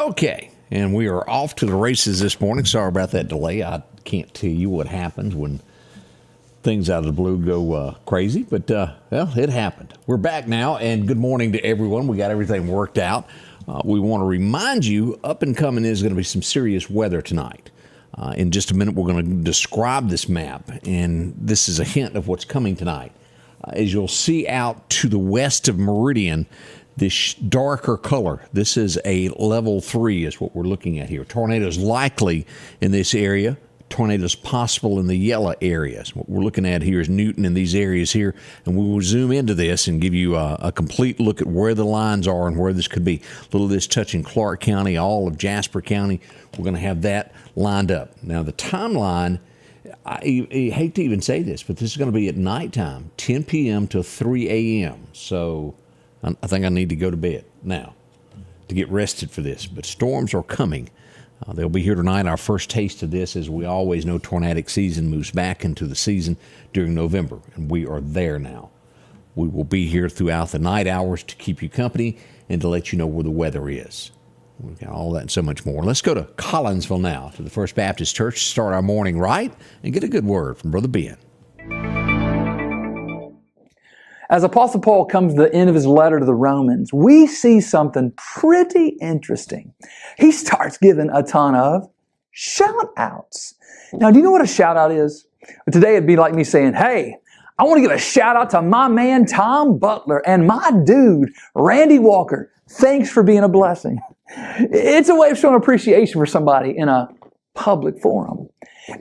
Okay, and we are off to the races this morning. Sorry about that delay. I can't tell you what happens when things out of the blue go crazy, but, well, it happened. We're back now, and good morning to everyone. We got everything worked out. We want to remind you, up and coming is going to be some serious weather tonight. In just a minute, we're going to describe this map, and this is a hint of what's coming tonight. As you'll see out to the west of Meridian, this darker color, this is a level 3 is what we're looking at here. Tornadoes likely in this area. Tornadoes possible in the yellow areas. What we're looking at here is Newton in these areas here, and we will zoom into this and give you a complete look at where the lines are and where this could be. A little of this touching Clark County, all of Jasper County. We're going to have that lined up. Now, the timeline, I hate to even say this, but this is going to be at nighttime, 10 p.m. to 3 a.m. So I think I need to go to bed now to get rested for this. But storms are coming. They'll be here tonight. Our first taste of this, as we always know, tornadic season moves back into the season during November, and we are there now. We will be here throughout the night hours to keep you company and to let you know where the weather is. We've got all that and so much more. Let's go to Collinsville now, to the First Baptist Church, to start our morning right and get a good word from Brother Ben. As Apostle Paul comes to the end of his letter to the Romans, we see something pretty interesting. He starts giving a ton of shout-outs. Now, do you know what a shout-out is? Today it'd be like me saying, hey, I want to give a shout-out to my man Tom Butler and my dude Randy Walker. Thanks for being a blessing. It's a way of showing appreciation for somebody in a public forum.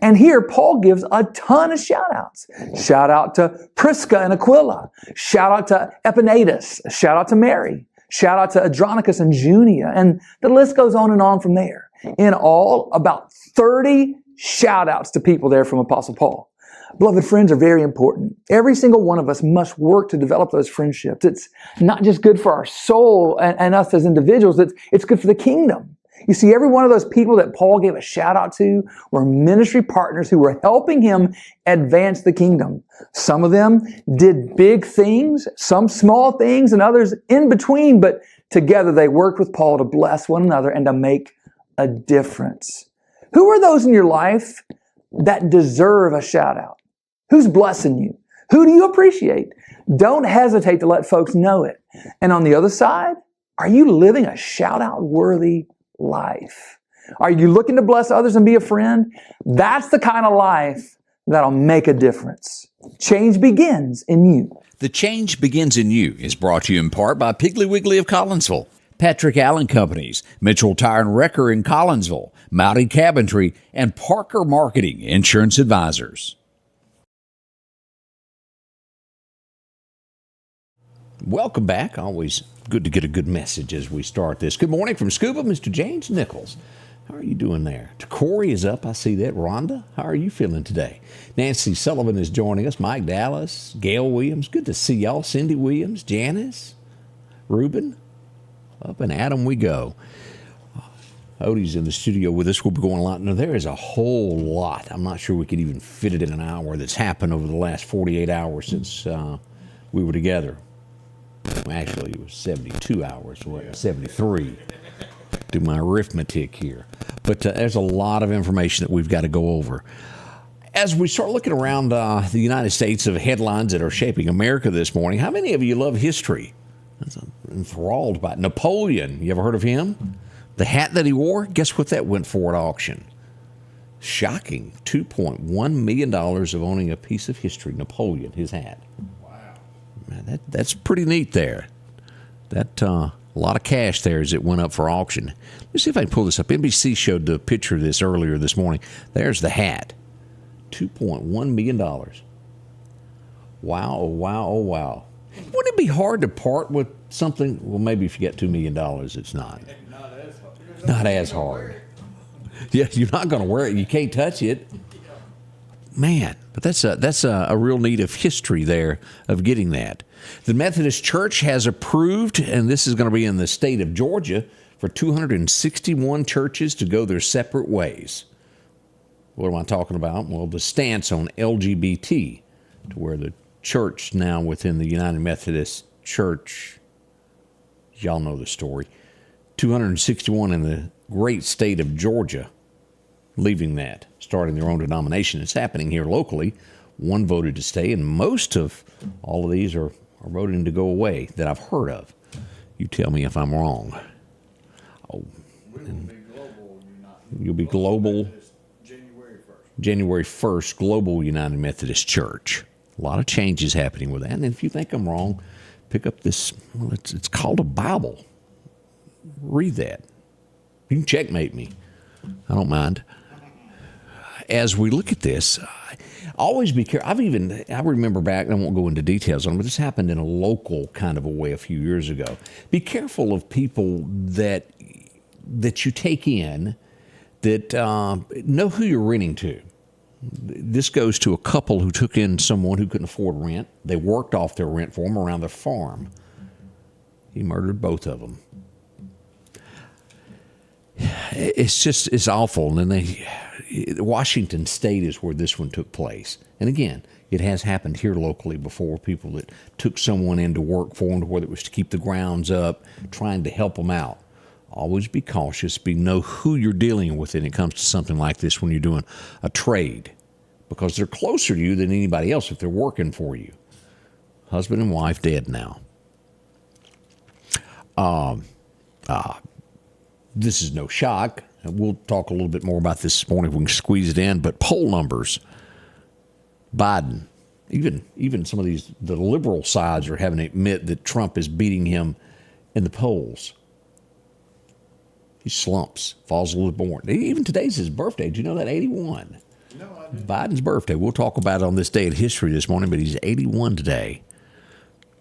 And here, Paul gives a ton of shout-outs. Shout out to Prisca and Aquila. Shout out to Epaenetus. Shout out to Mary. Shout out to Andronicus and Junia. And the list goes on and on from there. In all, about 30 shout-outs to people there from Apostle Paul. Beloved, friends are very important. Every single one of us must work to develop those friendships. It's not just good for our soul and us as individuals. It's good for the kingdom. You see, every one of those people that Paul gave a shout out to were ministry partners who were helping him advance the kingdom. Some of them did big things, some small things, and others in between, but together they worked with Paul to bless one another and to make a difference. Who are those in your life that deserve a shout out? Who's blessing you? Who do you appreciate? Don't hesitate to let folks know it. And on the other side, are you living a shout out worthy life? Are you looking to bless others and be a friend? That's the kind of life that'll make a difference. Change begins in you. The Change Begins in You is brought to you in part by Piggly Wiggly of Collinsville, Patrick Allen Companies, Mitchell Tire and Wrecker in Collinsville, Mounty Cabinetry, and Parker Marketing Insurance Advisors. Welcome back. Always good to get a good message as we start this. Good morning from Scuba, Mr. James Nichols. How are you doing there? Corey is up. I see that. Rhonda, how are you feeling today? Nancy Sullivan is joining us. Mike Dallas, Gail Williams. Good to see y'all. Cindy Williams, Janice, Ruben. Up and Adam we go. Odie's in the studio with us. We'll be going a lot. Now, there is a whole lot. I'm not sure we could even fit it in an hour that's happened over the last 48 hours since we were together. Actually, it was 72 hours, 73. Do my arithmetic here. But there's a lot of information that we've got to go over. As we start looking around the United States of headlines that are shaping America this morning, how many of you love history? I'm enthralled by Napoleon. You ever heard of him? The hat that he wore, guess what that went for at auction? Shocking. $2.1 million of owning a piece of history. Napoleon, his hat. Man, that's pretty neat there. That a lot of cash there as it went up for auction. Let me see if I can pull this up. NBC showed the picture of this earlier this morning. There's the hat. $2.1 million. Wow, oh, wow, oh, wow. Wouldn't it be hard to part with something? Well, maybe if you get $2 million, it's not. Not as hard. Yeah, you're not going to wear it. You can't touch it. Man, but that's a real need of history there of getting that. The Methodist Church has approved, and this is going to be in the state of Georgia, for 261 churches to go their separate ways. What am I talking about? Well, the stance on LGBT, to where the church now within the United Methodist Church, y'all know the story, 261 in the great state of Georgia leaving that, starting their own denomination. It's happening here locally. One voted to stay, and most of all of these are voting to go away that I've heard of. You tell me if I'm wrong. Oh, We will be global United. You'll be global. Methodist January 1st. January 1st, Global United Methodist Church. A lot of changes happening with that. And if you think I'm wrong, pick up this, well, it's called a Bible. Read that. You can checkmate me. I don't mind. As we look at this, always be careful. I remember back, I won't go into details on it, but this happened in a local kind of a way a few years ago. Be careful of people that you take in that know who you're renting to. This goes to a couple who took in someone who couldn't afford rent. They worked off their rent for them around their farm. He murdered both of them. It's awful. And Washington State is where this one took place. And again, it has happened here locally before. People that took someone in to work for them, whether it was to keep the grounds up, trying to help them out. Always be cautious. Know who you're dealing with when it comes to something like this when you're doing a trade, because they're closer to you than anybody else if they're working for you. Husband and wife dead now. This is no shock. We'll talk a little bit more about this morning if we can squeeze it in. But poll numbers, Biden, even some of the liberal sides are having to admit that Trump is beating him in the polls. He slumps, falls a little bit more. Even today's his birthday. Did you know that? 81. No, I didn't. Biden's birthday. We'll talk about it on this day in history this morning, but he's 81 today.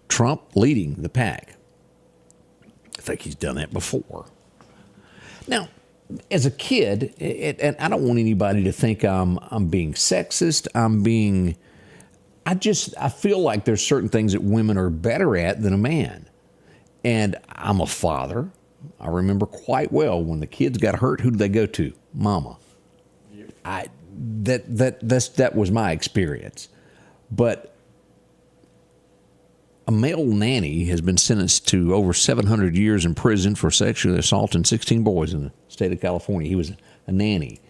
Trump leading the pack. I think he's done that before. Now, as a kid, and I don't want anybody to think I'm being sexist. I feel like there's certain things that women are better at than a man. And I'm a father. I remember quite well when the kids got hurt, who did they go to? Mama. Yep. That was my experience. But a male nanny has been sentenced to over 700 years in prison for sexually assaulting 16 boys in the state of California. He was a nanny.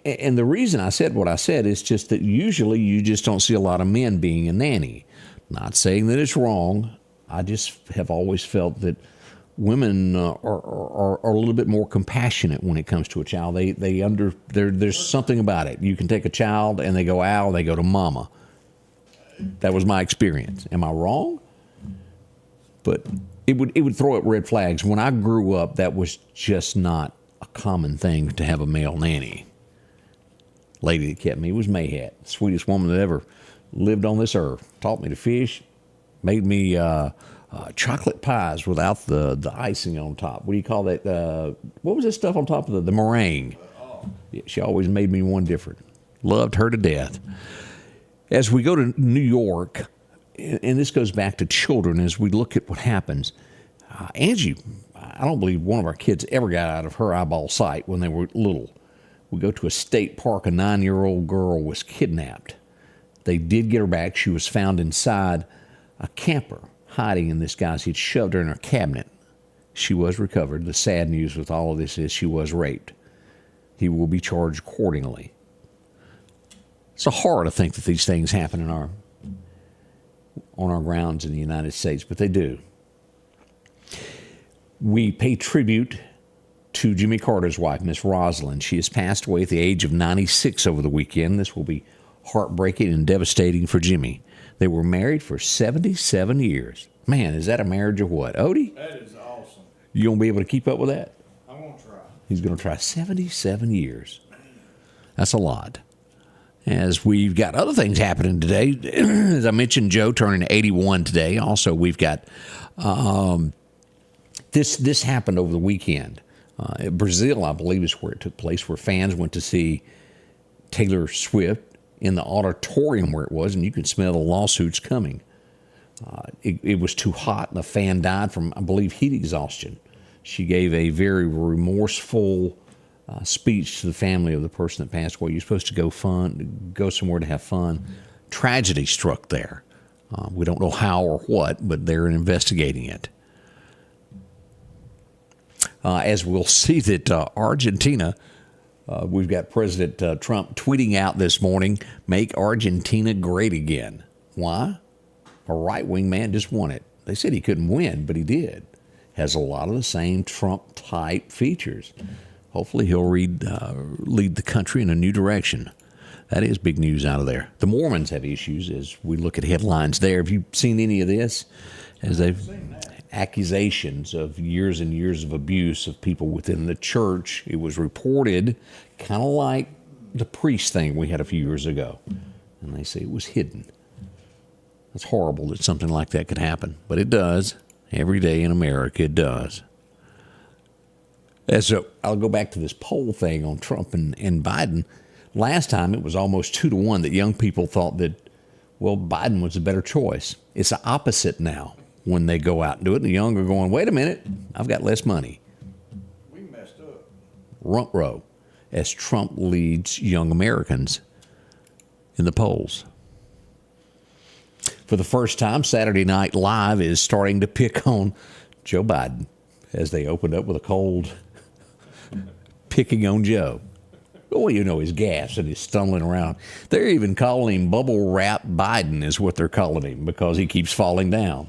And the reason I said what I said is just that usually you just don't see a lot of men being a nanny. Not saying that it's wrong. I just have always felt that women are a little bit more compassionate when it comes to a child. There's something about it. You can take a child and they go, ow, they go to mama. That was my experience. Am I wrong? But it would throw up red flags. When I grew up, that was just not a common thing to have a male nanny. Lady that kept me was Mayhat, the sweetest woman that ever lived on this earth. Taught me to fish, made me chocolate pies without the icing on top. What do you call that? What was this stuff on top of the meringue? Yeah, she always made me one different. Loved her to death. As we go to New York, and this goes back to children, as we look at what happens, Angie, I don't believe one of our kids ever got out of her eyeball sight when they were little. We go to a state park, a 9-year-old girl was kidnapped. They did get her back. She was found inside a camper, hiding in this guy's. He'd shoved her in a cabinet. She was recovered. The sad news with all of this is she was raped. He will be charged accordingly. It's a horror to think that these things happen on our grounds in the United States, but they do. We pay tribute to Jimmy Carter's wife, Miss Rosalind. She has passed away at the age of 96 over the weekend. This will be heartbreaking and devastating for Jimmy. They were married for 77 years. Man, is that a marriage or what? Odie? That is awesome. You going to be able to keep up with that? I'm going to try. He's going to try 77 years. That's a lot. As we've got other things happening today, as I mentioned, Joe turning 81 today. Also, we've got this happened over the weekend. Brazil, I believe, is where it took place, where fans went to see Taylor Swift in the auditorium where it was, and you could smell the lawsuits coming. It was too hot, and the fan died from, I believe, heat exhaustion. She gave a very remorseful speech to the family of the person that passed away. You're supposed to go somewhere to have fun. Tragedy struck there. We don't know how or what, but they're investigating it. as we'll see that Argentina, we've got President Trump tweeting out this morning, make Argentina great again. Why? A right-wing man just won it. They said he couldn't win, but he did. Has a lot of the same Trump-type features. Hopefully he'll lead the country in a new direction. That is big news out of there. The Mormons have issues as we look at headlines there. Have you seen any of this? As they've accusations of years and years of abuse of people within the church. It was reported kind of like the priest thing we had a few years ago. And they say it was hidden. It's horrible that something like that could happen, but it does. Every day in America, it does. So I'll go back to this poll thing on Trump and Biden. Last time, it was almost 2-1 that young people thought that, well, Biden was a better choice. It's the opposite now when they go out and do it. And the young are going, wait a minute, I've got less money. We messed up. Rump row as Trump leads young Americans in the polls. For the first time, Saturday Night Live is starting to pick on Joe Biden as they opened up with a cold picking on Joe. Oh, you know, he's gassed and he's stumbling around. They're even calling him Bubble Wrap Biden is what they're calling him because he keeps falling down.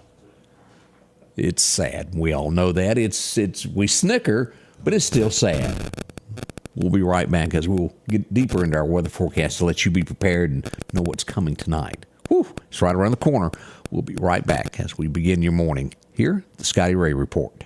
It's sad. We all know that. We snicker, but it's still sad. We'll be right back as we'll get deeper into our weather forecast to let you be prepared and know what's coming tonight. Whew, it's right around the corner. We'll be right back as we begin your morning here, the Scotty Ray Report.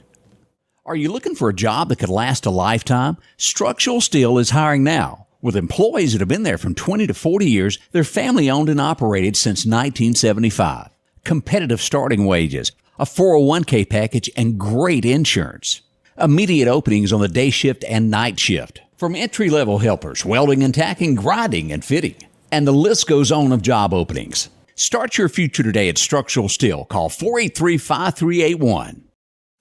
Are you looking for a job that could last a lifetime? Structural Steel is hiring now. With employees that have been there from 20 to 40 years, they're family-owned and operated since 1975. Competitive starting wages, a 401k package, and great insurance. Immediate openings on the day shift and night shift. From entry-level helpers, welding and tacking, grinding and fitting. And the list goes on of job openings. Start your future today at Structural Steel. Call 483-5381.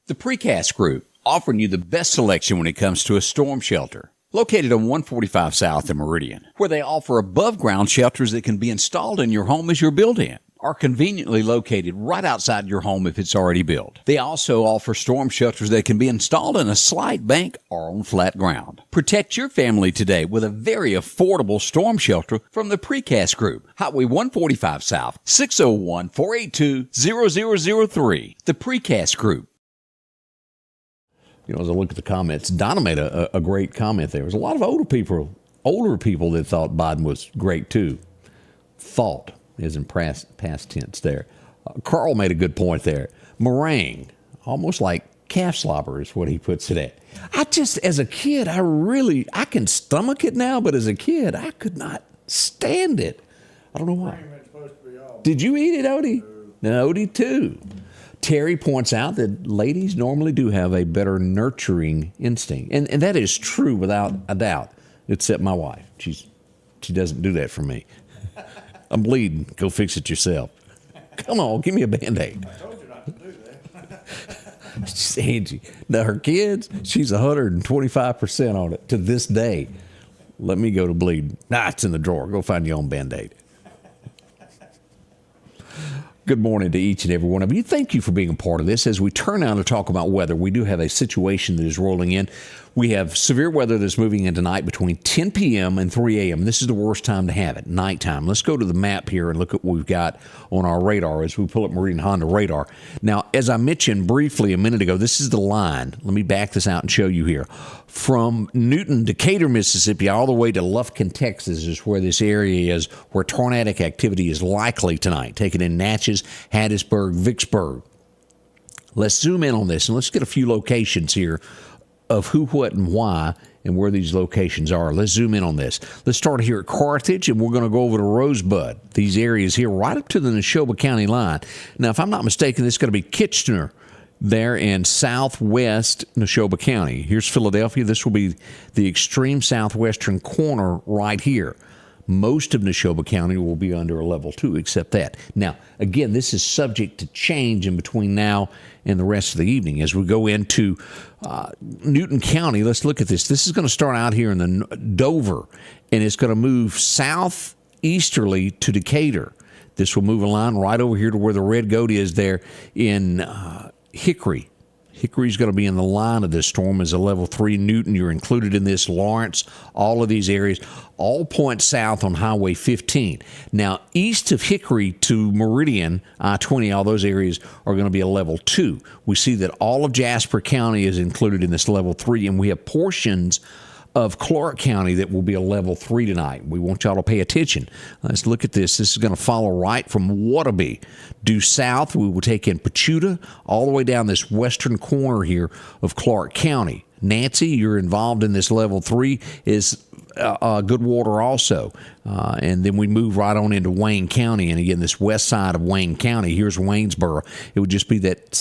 The Precast Group, offering you the best selection when it comes to a storm shelter. Located on 145 South in Meridian, where they offer above-ground shelters that can be installed in your home as you're built-in, are conveniently located right outside your home if it's already built. They also offer storm shelters that can be installed in a slight bank or on flat ground. Protect your family today with a very affordable storm shelter from the Precast Group. Highway 145 South, 601-482-0003. The Precast Group. You know, as I look at the comments, Donna made a great comment there. There's a lot of older people that thought Biden was great too. Thought is in past tense there. Carl made a good point there. Meringue, almost like calf slobber is what he puts it at. As a kid, I can stomach it now, but as a kid, I could not stand it. I don't know why. Did you eat it, Odie? No, Odie too. Terry points out that ladies normally do have a better nurturing instinct. And that is true without a doubt, except my wife. She doesn't do that for me. I'm bleeding. Go fix it yourself. Come on, give me a Band-Aid. I told you not to do that. Angie. Now, her kids, she's 125% on it to this day. Let me go to bleeding. Nah, it's in the drawer. Go find your own Band-Aid. Good morning to each and every one of you. Thank you for being a part of this. As we turn now to talk about weather, we do have a situation that is rolling in. We have severe weather that's moving in tonight between 10 p.m. and 3 a.m. This is the worst time to have it, nighttime. Let's go to the map here and look at what we've got on our radar as we pull up Meridian Honda radar. Now, as I mentioned briefly a minute ago, this is the line. Let me back this out and show you here. From Newton, Decatur, Mississippi, all the way to Lufkin, Texas is where this area is, where tornadic activity is likely tonight. Taking in Natchez, Hattiesburg, Vicksburg. Let's zoom in on this and let's get a few locations here of who, what, and why, and where these locations are. Let's zoom in on this. Let's start here at Carthage, and we're going to go over to Rosebud. These areas here, right up to the Neshoba County line. Now, if I'm not mistaken, this is going to be Kitchener there in southwest Neshoba County. Here's Philadelphia. This will be the extreme southwestern corner right here. Most of Neshoba County will be under a level 2, except that. Now, again, this is subject to change in between now and the rest of the evening. As we go into Newton County, let's look at this. This is going to start out here in the Dover, and it's going to move southeasterly to Decatur. This will move a line right over here to where the red goat is there in Hickory. Hickory's going to be in the line of this storm as a level 3. Newton, you're included in this. Lawrence, all of these areas, all point south on Highway 15. Now, east of Hickory to Meridian, I-20, all those areas are going to be a level 2. We see that all of Jasper County is included in this level 3, and we have portions of Clark County that will be a level 3 tonight. We want y'all to pay attention. Let's look at this. This is going to follow right from Waterby due south. We will take in Pachuta all the way down this western corner here of Clark County. Nancy, you're involved in this level 3, is good water also. And then we move right on into Wayne County. And again, this west side of Wayne County, here's Waynesboro. It would just be that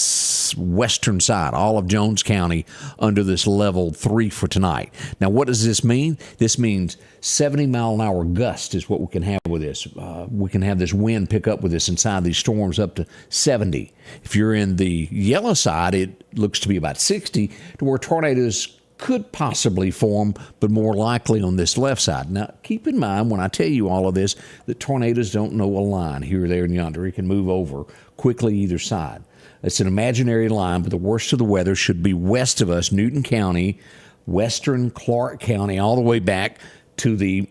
western side, all of Jones County under this level 3 for tonight. Now, what does this mean? This means 70-mile-an-hour gust is what we can have with this. We can have this wind pick up with this inside these storms up to 70. If you're in the yellow side, it looks to be about 60, to where tornadoes could possibly form, but more likely on this left side. Now, keep in mind when I tell you all of this that tornadoes don't know a line here, there, and yonder. It can move over quickly either side. It's an imaginary line, but the worst of the weather should be west of us, Newton County, western Clark County, all the way back to the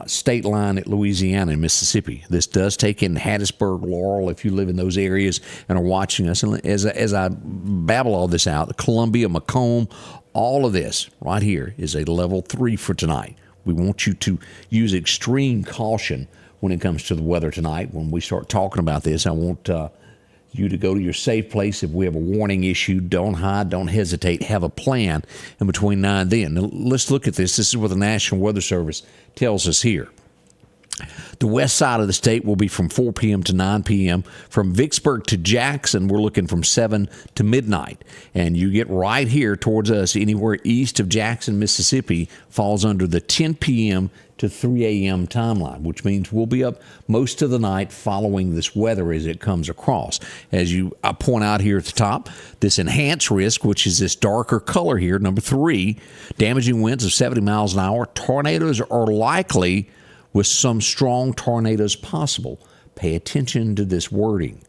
state line at Louisiana and Mississippi. This does take in Hattiesburg, Laurel, if you live in those areas and are watching us. And as I babble all this out, Columbia, Macomb, all of this right here is a level 3 for tonight. We want you to use extreme caution when it comes to the weather tonight. When we start talking about this, I want you to go to your safe place. If we have a warning issue, don't hide, don't hesitate, have a plan in between now and then. Now, let's look at this. This is what the National Weather Service tells us here. The west side of the state will be from 4 p.m. to 9 p.m. From Vicksburg to Jackson, we're looking from 7 to midnight. And you get right here towards us, anywhere east of Jackson, Mississippi, falls under the 10 p.m. to 3 a.m. timeline, which means we'll be up most of the night following this weather as it comes across. As I point out here at the top, this enhanced risk, which is this darker color here, number 3, damaging winds of 70 miles an hour. Tornadoes are likely, with some strong tornadoes possible. Pay attention to this wording.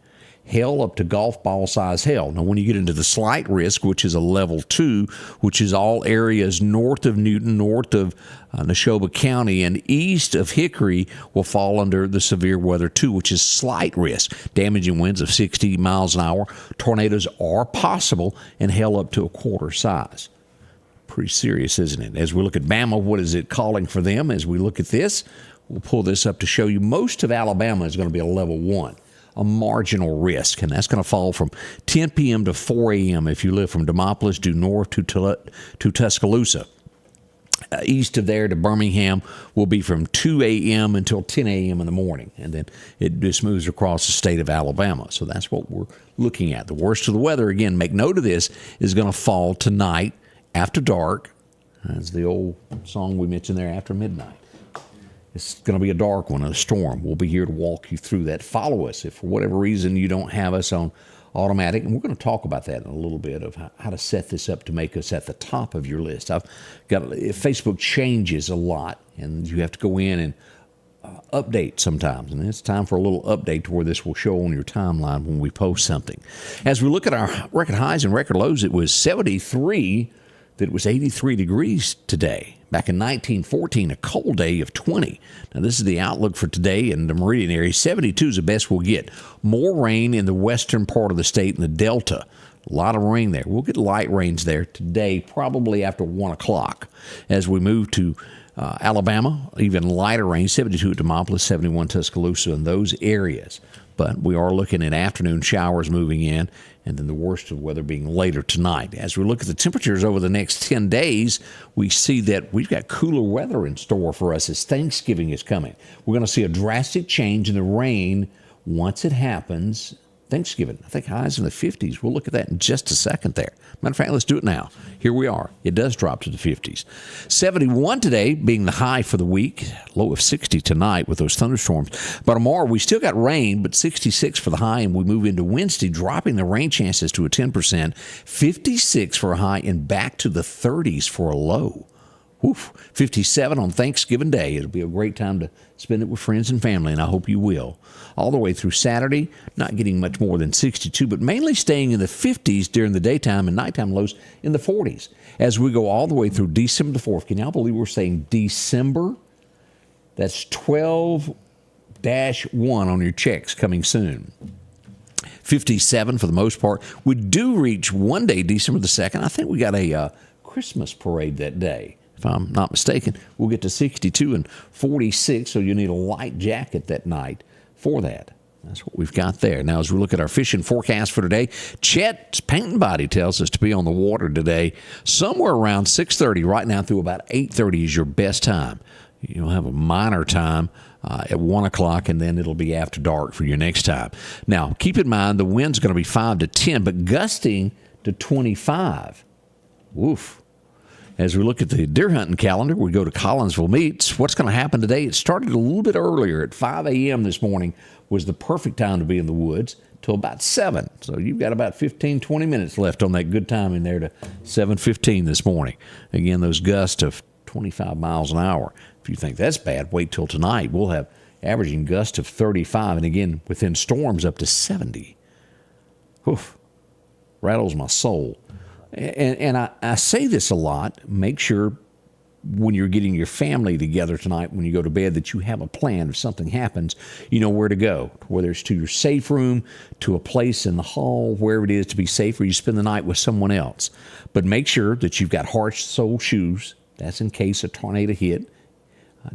Hail up to golf ball size hail. Now, when you get into the slight risk, which is a level 2, which is all areas north of Newton, north of Neshoba County, and east of Hickory, will fall under the severe weather 2, which is slight risk. Damaging winds of 60 miles an hour. Tornadoes are possible, and hail up to a quarter size. Pretty serious, isn't it? As we look at Bama, what is it calling for them? As we look at this, we'll pull this up to show you most of Alabama is going to be a level 1, a marginal risk, and that's going to fall from 10 p.m. to 4 a.m. if you live from Demopolis due north to Tuscaloosa. East of there to Birmingham will be from 2 a.m. until 10 a.m. in the morning, and then it just moves across the state of Alabama. So that's what we're looking at. The worst of the weather, again, make note of this, is going to fall tonight after dark. That's the old song we mentioned there, After Midnight. It's going to be a dark one, a storm. We'll be here to walk you through that. Follow us if for whatever reason you don't have us on automatic. And we're going to talk about that in a little bit of how to set this up to make us at the top of your list. Facebook changes a lot, and you have to go in and update sometimes. And it's time for a little update to where this will show on your timeline when we post something. As we look at our record highs and record lows, it was 73. That it was 83 degrees today. Back in 1914, a cold day of 20. Now, this is the outlook for today in the Meridian area. 72 is the best we'll get. More rain in the western part of the state in the Delta. A lot of rain there. We'll get light rains there today, probably after 1 o'clock. As we move to Alabama, even lighter rain, 72 at Demopolis, 71 Tuscaloosa, in those areas. But we are looking at afternoon showers moving in, and then the worst of the weather being later tonight. As we look at the temperatures over the next 10 days, we see that we've got cooler weather in store for us as Thanksgiving is coming. We're going to see a drastic change in the rain once it happens. Thanksgiving, I think highs in the 50s. We'll look at that in just a second there. Matter of fact, let's do it now. Here we are. It does drop to the 50s. 71 today being the high for the week. Low of 60 tonight with those thunderstorms. But tomorrow we still got rain, but 66 for the high, and we move into Wednesday, dropping the rain chances to a 10%. 56 for a high and back to the 30s for a low. Oof, 57 on Thanksgiving Day. It'll be a great time to spend it with friends and family, and I hope you will. All the way through Saturday, not getting much more than 62, but mainly staying in the 50s during the daytime and nighttime lows in the 40s. As we go all the way through December the 4th, can y'all believe we're saying December? That's 12-1 on your checks coming soon. 57 for the most part. We do reach one day, December the 2nd. I think we got a Christmas parade that day. If I'm not mistaken, we'll get to 62 and 46, so you need a light jacket that night for that. That's what we've got there. Now, as we look at our fishing forecast for today, Chet's Painting Body tells us to be on the water today somewhere around 6:30. Right now through about 8:30 is your best time. You'll have a minor time at 1 o'clock, and then it'll be after dark for your next time. Now, keep in mind the wind's going to be 5 to 10, but gusting to 25. Woof. As we look at the deer hunting calendar, we go to Collinsville Meats. What's going to happen today? It started a little bit earlier. At 5 a.m. this morning was the perfect time to be in the woods till about 7. So you've got about 15, 20 minutes left on that good time in there to 7:15 this morning. Again, those gusts of 25 miles an hour. If you think that's bad, wait till tonight. We'll have averaging gusts of 35, and again, within storms up to 70. Oof. Rattles my soul. And I say this a lot. Make sure when you're getting your family together tonight, when you go to bed, that you have a plan. If something happens, you know where to go, whether it's to your safe room, to a place in the hall, wherever it is to be safe, or you spend the night with someone else. But make sure that you've got hard-soled shoes. That's in case a tornado hit,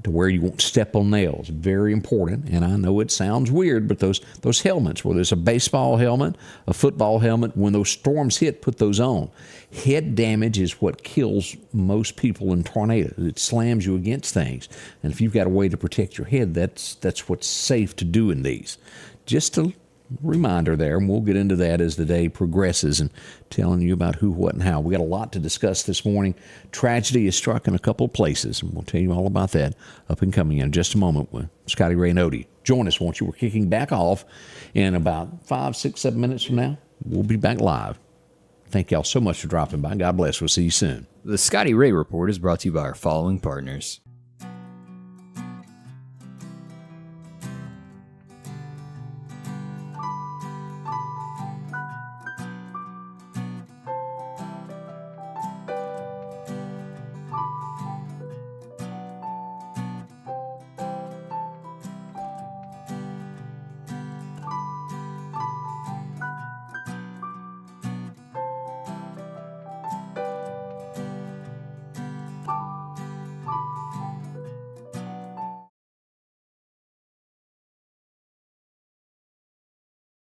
to where you won't step on nails. Very important. And I know it sounds weird, but those helmets, whether it's a baseball helmet, a football helmet, when those storms hit, put those on. Head damage is what kills most people in tornadoes. It slams you against things. And if you've got a way to protect your head, that's what's safe to do in these. Just a reminder there, and we'll get into that as the day progresses and telling you about who, what, and how. We got a lot to discuss this morning. Tragedy has struck in a couple of places, and we'll tell you all about that up and coming in just a moment with Scotty Ray and Odie. Join us, won't you? We're kicking back off in about 5, 6, 7 minutes from now. We'll be back live. Thank y'all so much for dropping by. God bless. We'll see you soon. The Scotty Ray Report is brought to you by our following partners.